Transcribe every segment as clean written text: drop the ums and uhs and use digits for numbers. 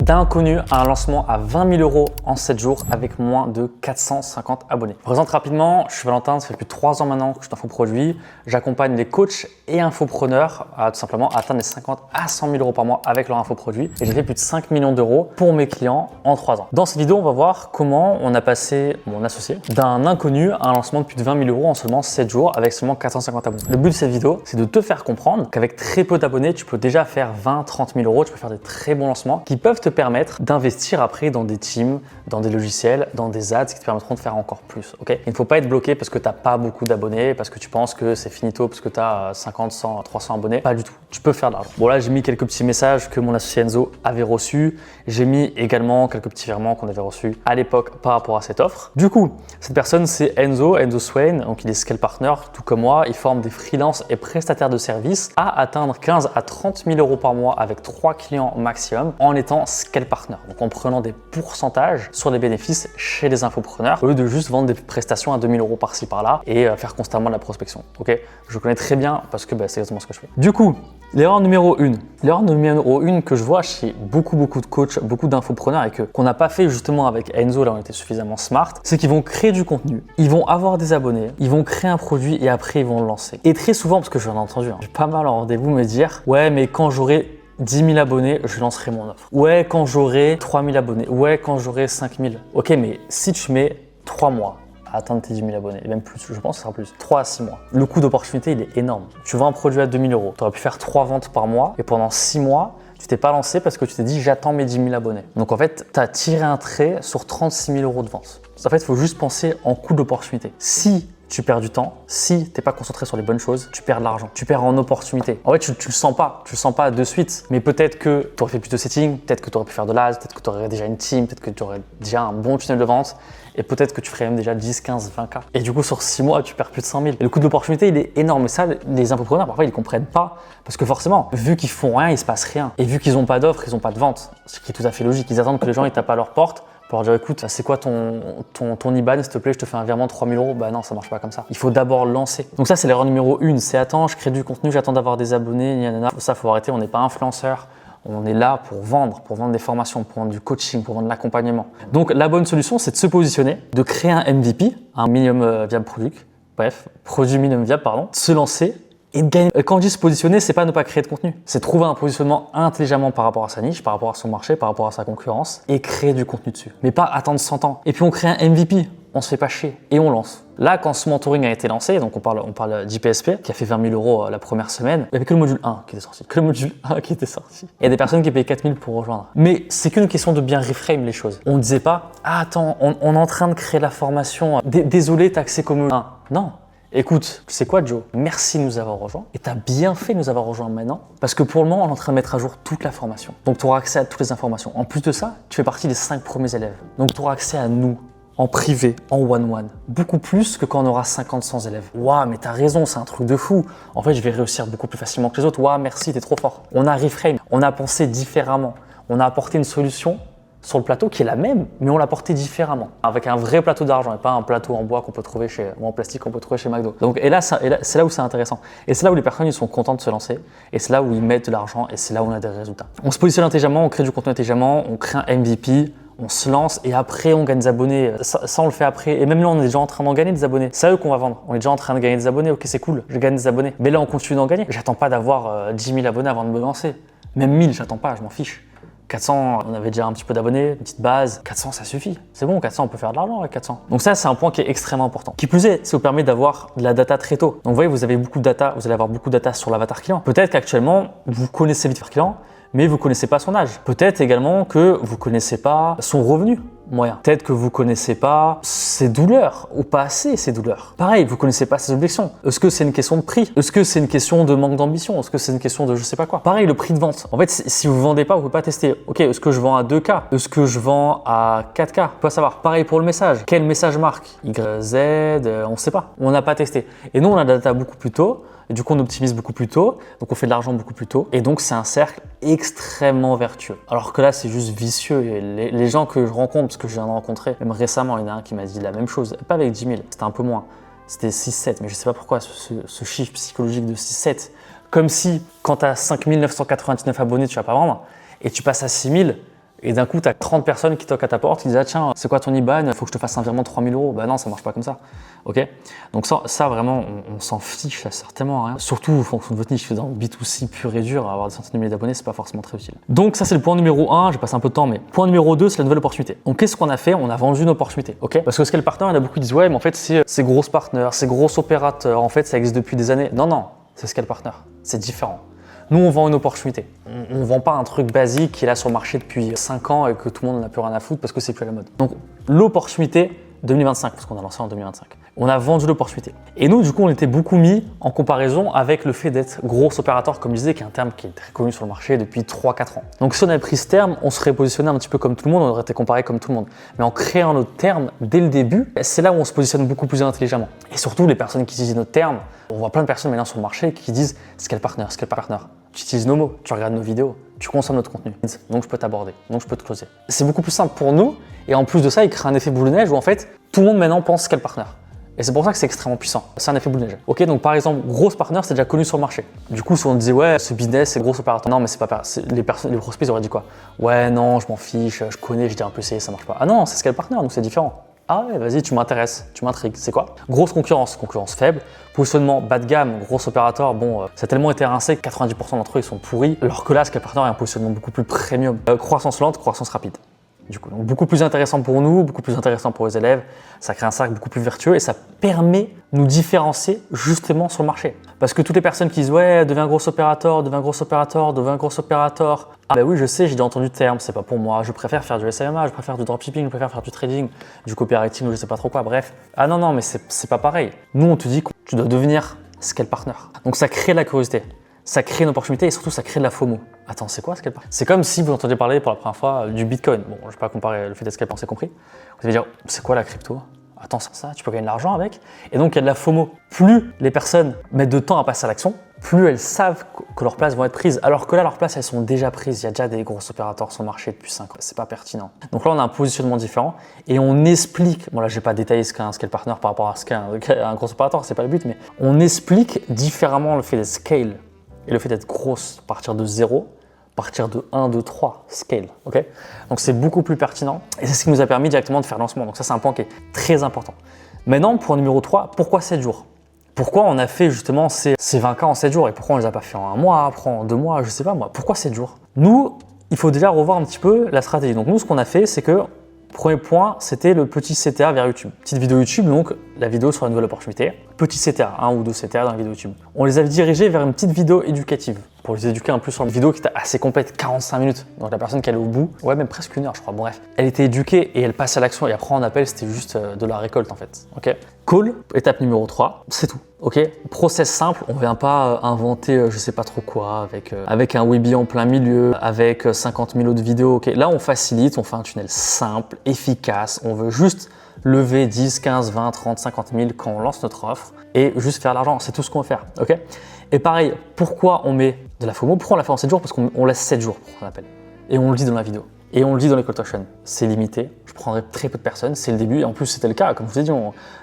d'un inconnu à un lancement à 20 000 € en 7 jours avec moins de 450 abonnés. Je présente rapidement, je suis Valentin, ça fait plus de 3 ans maintenant que je suis infoproduit. J'accompagne les coachs et infopreneurs à tout simplement atteindre les 50 à 100 000 € par mois avec leur infoproduit. Et j'ai fait plus de 5 millions d'euros pour mes clients en 3 ans. Dans cette vidéo, on va voir comment on a passé, mon associé, d'un inconnu à un lancement de plus de 20 000 € en seulement 7 jours avec seulement 450 abonnés. Le but de cette vidéo, c'est de te faire comprendre qu'avec très peu d'abonnés, tu peux déjà faire 20, 30 000 €, tu peux faire des très bons lancements qui peuvent te permettre d'investir après dans des teams, dans des logiciels, dans des ads qui te permettront de faire encore plus. Okay, il ne faut pas être bloqué parce que tu n'as pas beaucoup d'abonnés, parce que tu penses que c'est finito, parce que tu as 50, 100, 300 abonnés. Pas du tout. Tu peux faire de l'argent. Bon, là, j'ai mis quelques petits messages que mon associé Enzo avait reçus. J'ai mis également quelques petits virements qu'on avait reçus à l'époque par rapport à cette offre. Du coup, cette personne, c'est Enzo Swain. Donc, il est scale partner, tout comme moi. Il forme des freelances et prestataires de services à atteindre 15 à 30 000 € par mois avec 3 clients maximum en étant scale partner. Donc, en prenant des pourcentages sur les bénéfices chez les infopreneurs au lieu de juste vendre des prestations à 2 000 € par-ci par-là et faire constamment de la prospection. Ok, je connais très bien parce que c'est exactement ce que je fais. Du coup, l'erreur numéro 1. L'erreur numéro 1 que je vois chez beaucoup de coachs, beaucoup d'infopreneurs et qu'on n'a pas fait justement avec Enzo, là on était suffisamment smart, c'est qu'ils vont créer du contenu, ils vont avoir des abonnés, ils vont créer un produit et après ils vont le lancer. Et très souvent, parce que j'en ai entendu, j'ai pas mal en rendez-vous me dire « Ouais, mais quand j'aurai 10 000 abonnés, je lancerai mon offre. Ouais, quand j'aurai 3 000 abonnés. Ouais, quand j'aurai 5 000. Ok, mais si tu mets 3 mois à atteindre tes 10 000 abonnés, et même plus, je pense que ce sera plus, 3 à 6 mois. Le coût d'opportunité, il est énorme. Tu vends un produit à 2 000 €, tu aurais pu faire 3 ventes par mois et pendant 6 mois, tu t'es pas lancé parce que tu t'es dit j'attends mes 10 000 abonnés. Donc en fait, tu as tiré un trait sur 36 000 € de vente. En fait, il faut juste penser en coût d'opportunité. Si tu perds du temps, si tu n'es pas concentré sur les bonnes choses, tu perds de l'argent, tu perds en opportunité. En fait, tu le sens pas de suite, mais peut-être que tu aurais fait plus de setting, peut-être que tu aurais pu faire de l'AS, peut-être que tu aurais déjà une team, peut-être que tu aurais déjà un bon tunnel de vente et peut-être que tu ferais même déjà 10, 15, 20K. Et du coup, sur 6 mois, tu perds plus de 100 000. Et le coût de l'opportunité, il est énorme. Et ça, les infopreneurs, parfois, ils ne comprennent pas parce que forcément, vu qu'ils font rien, il se passe rien. Et vu qu'ils n'ont pas d'offre, ils n'ont pas de vente, ce qui est tout à fait logique. Ils attendent que les gens ils tapent à leur porte pour leur dire écoute, c'est quoi ton IBAN, s'il te plaît, je te fais un virement de 3 000 €. Bah non, ça marche pas comme ça. Il faut d'abord lancer. Donc ça, c'est l'erreur numéro 1. C'est attends, je crée du contenu, j'attends d'avoir des abonnés, nanana. Ça, faut arrêter, on n'est pas influenceur. On est là pour vendre des formations, pour vendre du coaching, pour vendre de l'accompagnement. Donc la bonne solution, c'est de se positionner, de créer un MVP, un minimum viable produit, produit minimum viable, de se lancer et de gagner. Quand je dis se positionner, c'est pas ne pas créer de contenu. C'est trouver un positionnement intelligemment par rapport à sa niche, par rapport à son marché, par rapport à sa concurrence et créer du contenu dessus. Mais pas attendre 100 ans. Et puis on crée un MVP, on se fait pas chier et on lance. Là, quand ce mentoring a été lancé, donc on parle d'IPSP qui a fait 20 000 € la première semaine, il n'y avait que le module 1 qui était sorti. Que le module 1 qui était sorti. Il y a des personnes qui payaient 4 000 pour rejoindre. Mais c'est qu'une question de bien reframe les choses. On ne disait pas ah, attends, on est en train de créer la formation. Désolé, t'as accès comme 1. Non. Écoute, tu sais quoi Joe? Merci de nous avoir rejoints et tu as bien fait de nous avoir rejoints maintenant parce que pour le moment, on est en train de mettre à jour toute la formation. Donc tu auras accès à toutes les informations. En plus de ça, tu fais partie des 5 premiers élèves. Donc tu auras accès à nous en privé, en one-one. Beaucoup plus que quand on aura 50, 100 élèves. Waouh, mais t'as raison, c'est un truc de fou. En fait, je vais réussir beaucoup plus facilement que les autres. Waouh, merci, t'es trop fort. On a reframe, on a pensé différemment. On a apporté une solution sur le plateau qui est la même, mais on l'a porté différemment, avec un vrai plateau d'argent et pas un plateau en bois qu'on peut trouver ou en plastique qu'on peut trouver chez McDo. Donc, et là, c'est là où c'est intéressant. Et c'est là où les personnes ils sont contents de se lancer. Et c'est là où ils mettent de l'argent et c'est là où on a des résultats. On se positionne intelligemment, on crée du contenu intelligemment, on crée un MVP, on se lance et après on gagne des abonnés. Ça, on le fait après. Et même là, on est déjà en train d'en gagner des abonnés. C'est à eux qu'on va vendre. On est déjà en train de gagner des abonnés. Ok, c'est cool, je gagne des abonnés. Mais là, on continue d'en gagner. J'attends pas d'avoir 10 000 abonnés avant de me lancer. Même 1000, j'attends pas, je m'en fiche. 400, on avait déjà un petit peu d'abonnés, une petite base. 400, ça suffit. C'est bon, 400, on peut faire de l'argent avec 400. Donc ça, c'est un point qui est extrêmement important. Qui plus est, ça vous permet d'avoir de la data très tôt. Donc vous voyez, vous avez beaucoup de data, vous allez avoir beaucoup de data sur l'avatar client. Peut-être qu'actuellement, vous connaissez l'avatar client, mais vous ne connaissez pas son âge. Peut-être également que vous ne connaissez pas son revenu moyen. Peut-être que vous ne connaissez pas ses douleurs ou pas assez ses douleurs. Pareil, vous ne connaissez pas ses objections. Est-ce que c'est une question de prix? Est-ce que c'est une question de manque d'ambition? Est-ce que c'est une question de je sais pas quoi? Pareil, le prix de vente. En fait, si vous ne vendez pas, vous ne pouvez pas tester. Ok, est-ce que je vends à 2K? Est-ce que je vends à 4K? On peut savoir. Pareil pour le message. Quel message marque? Y, Z, on ne sait pas. On n'a pas testé. Et nous, on a la data beaucoup plus tôt. Et du coup, on optimise beaucoup plus tôt, donc on fait de l'argent beaucoup plus tôt. Et donc, c'est un cercle extrêmement vertueux. Alors que là, c'est juste vicieux. Et les gens que je rencontre, parce que je viens de rencontrer, même récemment, il y en a un qui m'a dit la même chose. Pas avec 10 000, c'était un peu moins. C'était 6-7, mais je ne sais pas pourquoi ce chiffre psychologique de 6-7. Comme si, quand tu as 5 999 abonnés, tu ne vas pas vendre, et tu passes à 6 000, Et d'un coup, tu as 30 personnes qui toquent à ta porte, qui disent ah tiens, c'est quoi ton IBAN? Il faut que je te fasse un virement de 3000 euros. Bah non, ça marche pas comme ça. Ok? Donc ça vraiment, on s'en fiche, ça sert tellement à rien. Surtout en fonction de votre niche, dans le B2C pur et dur, avoir des centaines de milliers d'abonnés, c'est pas forcément très utile. Donc ça, c'est le point numéro 1, j'ai passé un peu de temps, mais point numéro 2, c'est la nouvelle opportunité. Donc qu'est-ce qu'on a fait? On a vendu une opportunité. Ok? Parce que Scale Partner, il y en a beaucoup qui disent ouais, mais en fait, c'est gros partners, c'est gros opérateurs, en fait, ça existe depuis des années. Non, non, c'est Scale Partner. C'est différent. Nous, on vend une opportunité. On ne vend pas un truc basique qui est là sur le marché depuis 5 ans et que tout le monde n'a plus rien à foutre parce que c'est plus à la mode. Donc, l'opportunité 2025, parce qu'on a lancé en 2025. On a vendu l'opportunité. Et nous, du coup, on était beaucoup mis en comparaison avec le fait d'être gros opérateur, comme je disais, qui est un terme qui est très connu sur le marché depuis 3-4 ans. Donc, si on avait pris ce terme, on serait positionné un petit peu comme tout le monde, on aurait été comparé comme tout le monde. Mais en créant notre terme dès le début, c'est là où on se positionne beaucoup plus intelligemment. Et surtout, les personnes qui utilisent notre terme, on voit plein de personnes maintenant sur le marché qui disent Scale Partner, Scale Partner. Tu utilises nos mots, tu regardes nos vidéos, tu consommes notre contenu, donc je peux t'aborder, donc je peux te closer. C'est beaucoup plus simple pour nous, et en plus de ça, il crée un effet boule de neige où en fait, tout le monde maintenant pense Scale Partner. Et c'est pour ça que c'est extrêmement puissant. C'est un effet boule de neige. Ok, donc par exemple, Grosse Partner, c'est déjà connu sur le marché. Du coup, si on disait ouais, ce business, c'est gros opérateur. Non, mais c'est pas les prospects ils auraient dit quoi? Ouais, non, je m'en fiche, je connais, j'ai déjà un peu essayé, ça marche pas. Ah non, c'est Scale Partner, donc c'est différent. Ah ouais, vas-y, tu m'intéresses, tu m'intrigues. C'est quoi? Grosse concurrence, concurrence faible. Positionnement bas de gamme, gros opérateur. Bon, ça a tellement été rincé que 90% d'entre eux ils sont pourris. Alors que là, Scale Partner a un positionnement beaucoup plus premium. Croissance lente, croissance rapide. Du coup, donc beaucoup plus intéressant pour nous, beaucoup plus intéressant pour les élèves. Ça crée un cercle beaucoup plus vertueux et ça permet de nous différencier justement sur le marché. Parce que toutes les personnes qui disent ouais, deviens gros opérateur, deviens gros opérateur, deviens gros opérateur. Ah bah oui, je sais, j'ai déjà entendu le terme, c'est pas pour moi. Je préfère faire du SMA, je préfère du dropshipping, je préfère faire du trading, du copywriting ou je sais pas trop quoi. Bref. Ah non, non, mais c'est pas pareil. Nous, on te dit que tu dois devenir Scale Partner. Donc ça crée de la curiosité. Ça crée une opportunité et surtout ça crée de la FOMO. Attends, c'est quoi Scale Partner? C'est comme si vous entendiez parler pour la première fois du Bitcoin. Bon, je ne vais pas comparer le fait d'être Scale Partner, c'est compris. Vous allez dire, c'est quoi la crypto? Attends, ça, tu peux gagner de l'argent avec. Et donc, il y a de la FOMO. Plus les personnes mettent de temps à passer à l'action, plus elles savent que leurs places vont être prises. Alors que là, leurs places, elles sont déjà prises. Il y a déjà des gros opérateurs sur le marché depuis 5 ans. C'est pas pertinent. Donc là, on a un positionnement différent et on explique. Bon, là, je vais pas détailler ce qu'est un Scale Partner par rapport à ce qu'est un gros opérateur, c'est pas le but, mais on explique différemment le fait d'être scale et le fait d'être grosse à partir de 0. Partir de 1, 2, 3, scale, ok? Donc c'est beaucoup plus pertinent et c'est ce qui nous a permis directement de faire le lancement. Donc ça, c'est un point qui est très important. Maintenant, point numéro 3, pourquoi 7 jours? Pourquoi on a fait justement ces 20K en 7 jours et pourquoi on ne les a pas fait en 1 mois, après en 2 mois, je sais pas moi. Pourquoi 7 jours? Nous, il faut déjà revoir un petit peu la stratégie. Donc nous, ce qu'on a fait, c'est que premier point, c'était le petit CTA vers YouTube. Petite vidéo YouTube, donc la vidéo sur la nouvelle opportunité. Petit CTA, 1 ou 2 CTA dans la vidéo YouTube. On les avait dirigés vers une petite vidéo éducative pour les éduquer un peu sur une vidéo qui était assez complète, 45 minutes. Donc la personne qui allait au bout, ouais, même presque 1 heure, je crois. Bon, bref, elle était éduquée et elle passait à l'action et après en appel, c'était juste de la récolte en fait. Ok. Call, étape numéro 3, c'est tout. Ok, process simple, on vient pas inventer je sais pas trop quoi avec un Webi en plein milieu, avec 50 000 autres vidéos. Ok, là on facilite, on fait un tunnel simple, efficace, on veut juste lever 10, 15, 20, 30, 50 000 quand on lance notre offre et juste faire l'argent, c'est tout ce qu'on veut faire. Ok. Et pareil, pourquoi on met de la FOMO? Pourquoi on la fait en 7 jours? Parce qu'on laisse 7 jours pour qu'on appelle. Et on le dit dans la vidéo. Et on le dit dans les call to action. C'est limité, je prendrai très peu de personnes, c'est le début. Et en plus, c'était le cas, comme je vous ai dit,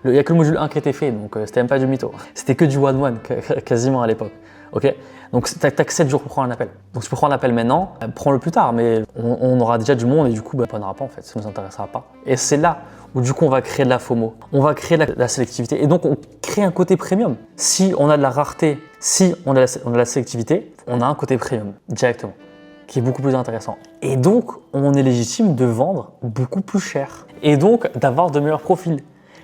il n'y a que le module 1 qui a été fait, donc c'était même pas du mytho. C'était que du one-one, quasiment à l'époque. Ok. Donc, tu as que 7 jours pour prendre un appel. Donc, si tu peux prendre un appel maintenant, prends-le plus tard, mais on aura déjà du monde et du coup, on n'en aura pas en fait, ça ne nous intéressera pas. Et c'est là où du coup, on va créer de la FOMO, on va créer de la sélectivité et donc on crée un côté premium. Si on a de la rareté, si on a de la sélectivité, on a un côté premium directement, qui est beaucoup plus intéressant. Et donc, on est légitime de vendre beaucoup plus cher et donc d'avoir de meilleurs profils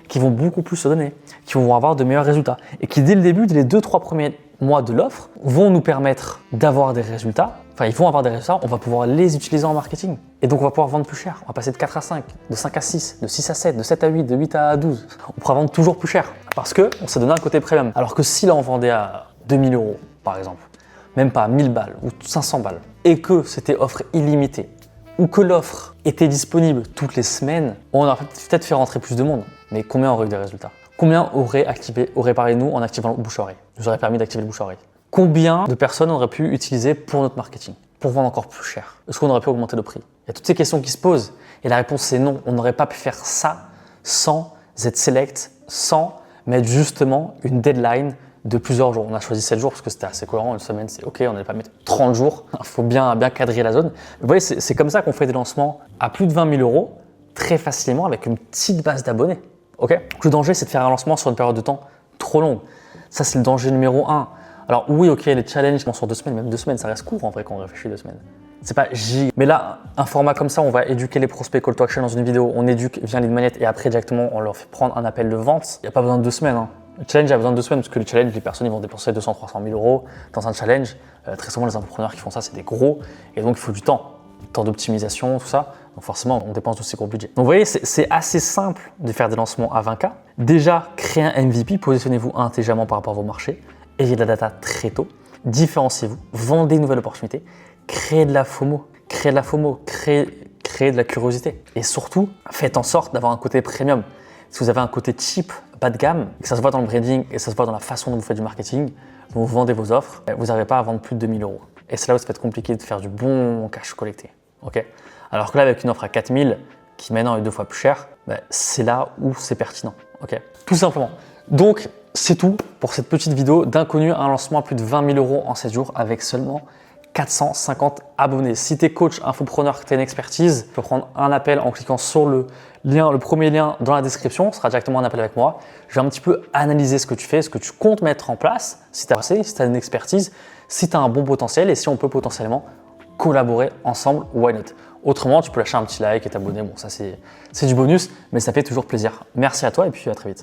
qui vont beaucoup plus se donner, qui vont avoir de meilleurs résultats et qui, dès le début, dès les 2-3 premiers mois de l'offre, vont nous permettre d'avoir des résultats. Enfin, ils vont avoir des résultats, on va pouvoir les utiliser en marketing. Et donc, on va pouvoir vendre plus cher. On va passer de 4 à 5, de 5 à 6, de 6 à 7, de 7 à 8, de 8 à 12. On pourra vendre toujours plus cher parce qu'on s'est donné un côté premium. Alors que si là, on vendait à 2000 euros, par exemple, même pas 1000 balles ou 500 balles, et que c'était offre illimitée, ou que l'offre était disponible toutes les semaines, on aurait peut-être fait rentrer plus de monde. Mais combien aurait eu des résultats? Combien aurait parlé de nous en activant le bouche-oreille? Nous aurait permis d'activer le bouche-oreille. Combien de personnes on aurait pu utiliser pour notre marketing, pour vendre encore plus cher? Est-ce qu'on aurait pu augmenter le prix? Il y a toutes ces questions qui se posent et la réponse c'est non. On n'aurait pas pu faire ça sans être select, sans mettre justement une deadline de plusieurs jours. On a choisi 7 jours parce que c'était assez cohérent. Une semaine, c'est OK, on n'allait pas mettre 30 jours. Il faut bien cadrer la zone. Vous voyez, c'est comme ça qu'on fait des lancements à plus de 20 000 euros très facilement avec une petite base d'abonnés. OK ? Le danger, c'est de faire un lancement sur une période de temps trop longue. Ça, c'est le danger numéro 1. Alors oui, OK, les challenges sur 2 semaines, même 2 semaines, ça reste court en vrai quand on réfléchit 2 semaines. C'est pas giga. Mais là, un format comme ça, on va éduquer les prospects call to action dans une vidéo, on éduque via lead magnet et après directement, on leur fait prendre un appel de vente. Il n'y a pas besoin de 2 semaines. Hein. Le challenge a besoin de 2 semaines parce que le challenge, les personnes ils vont dépenser 200, 300 000 euros dans un challenge. Très souvent, les entrepreneurs qui font ça, c'est des gros et donc il faut du temps d'optimisation, tout ça. Donc forcément, on dépense de ces gros budgets. Donc vous voyez, c'est assez simple de faire des lancements à 20K. Déjà, créez un MVP, positionnez-vous intelligemment par rapport à vos marchés, ayez de la data très tôt, différenciez-vous, vendez une nouvelle opportunité, créez de la FOMO, créez de la curiosité. Et surtout, faites en sorte d'avoir un côté premium. Si vous avez un côté cheap, bas de gamme, que ça se voit dans le branding et ça se voit dans la façon dont vous faites du marketing, dont vous vendez vos offres, vous n'arrivez pas à vendre plus de 2 000 euros. Et c'est là où ça peut être compliqué de faire du bon cash collecté. Okay, alors que là, avec une offre à 4 000, qui maintenant est 2 fois plus chère, c'est là où c'est pertinent. Okay, tout simplement. Donc, c'est tout pour cette petite vidéo d'inconnu, un lancement à plus de 20 000 euros en 7 jours avec seulement 450 abonnés. Si tu es coach, infopreneur, que tu as une expertise, tu peux prendre un appel en cliquant sur le premier lien dans la description. Ce sera directement un appel avec moi. Je vais un petit peu analyser ce que tu fais, ce que tu comptes mettre en place, si tu as une expertise, si tu as un bon potentiel et si on peut potentiellement collaborer ensemble, why not? Autrement, tu peux lâcher un petit like et t'abonner. Bon, ça c'est du bonus, mais ça fait toujours plaisir. Merci à toi et puis à très vite.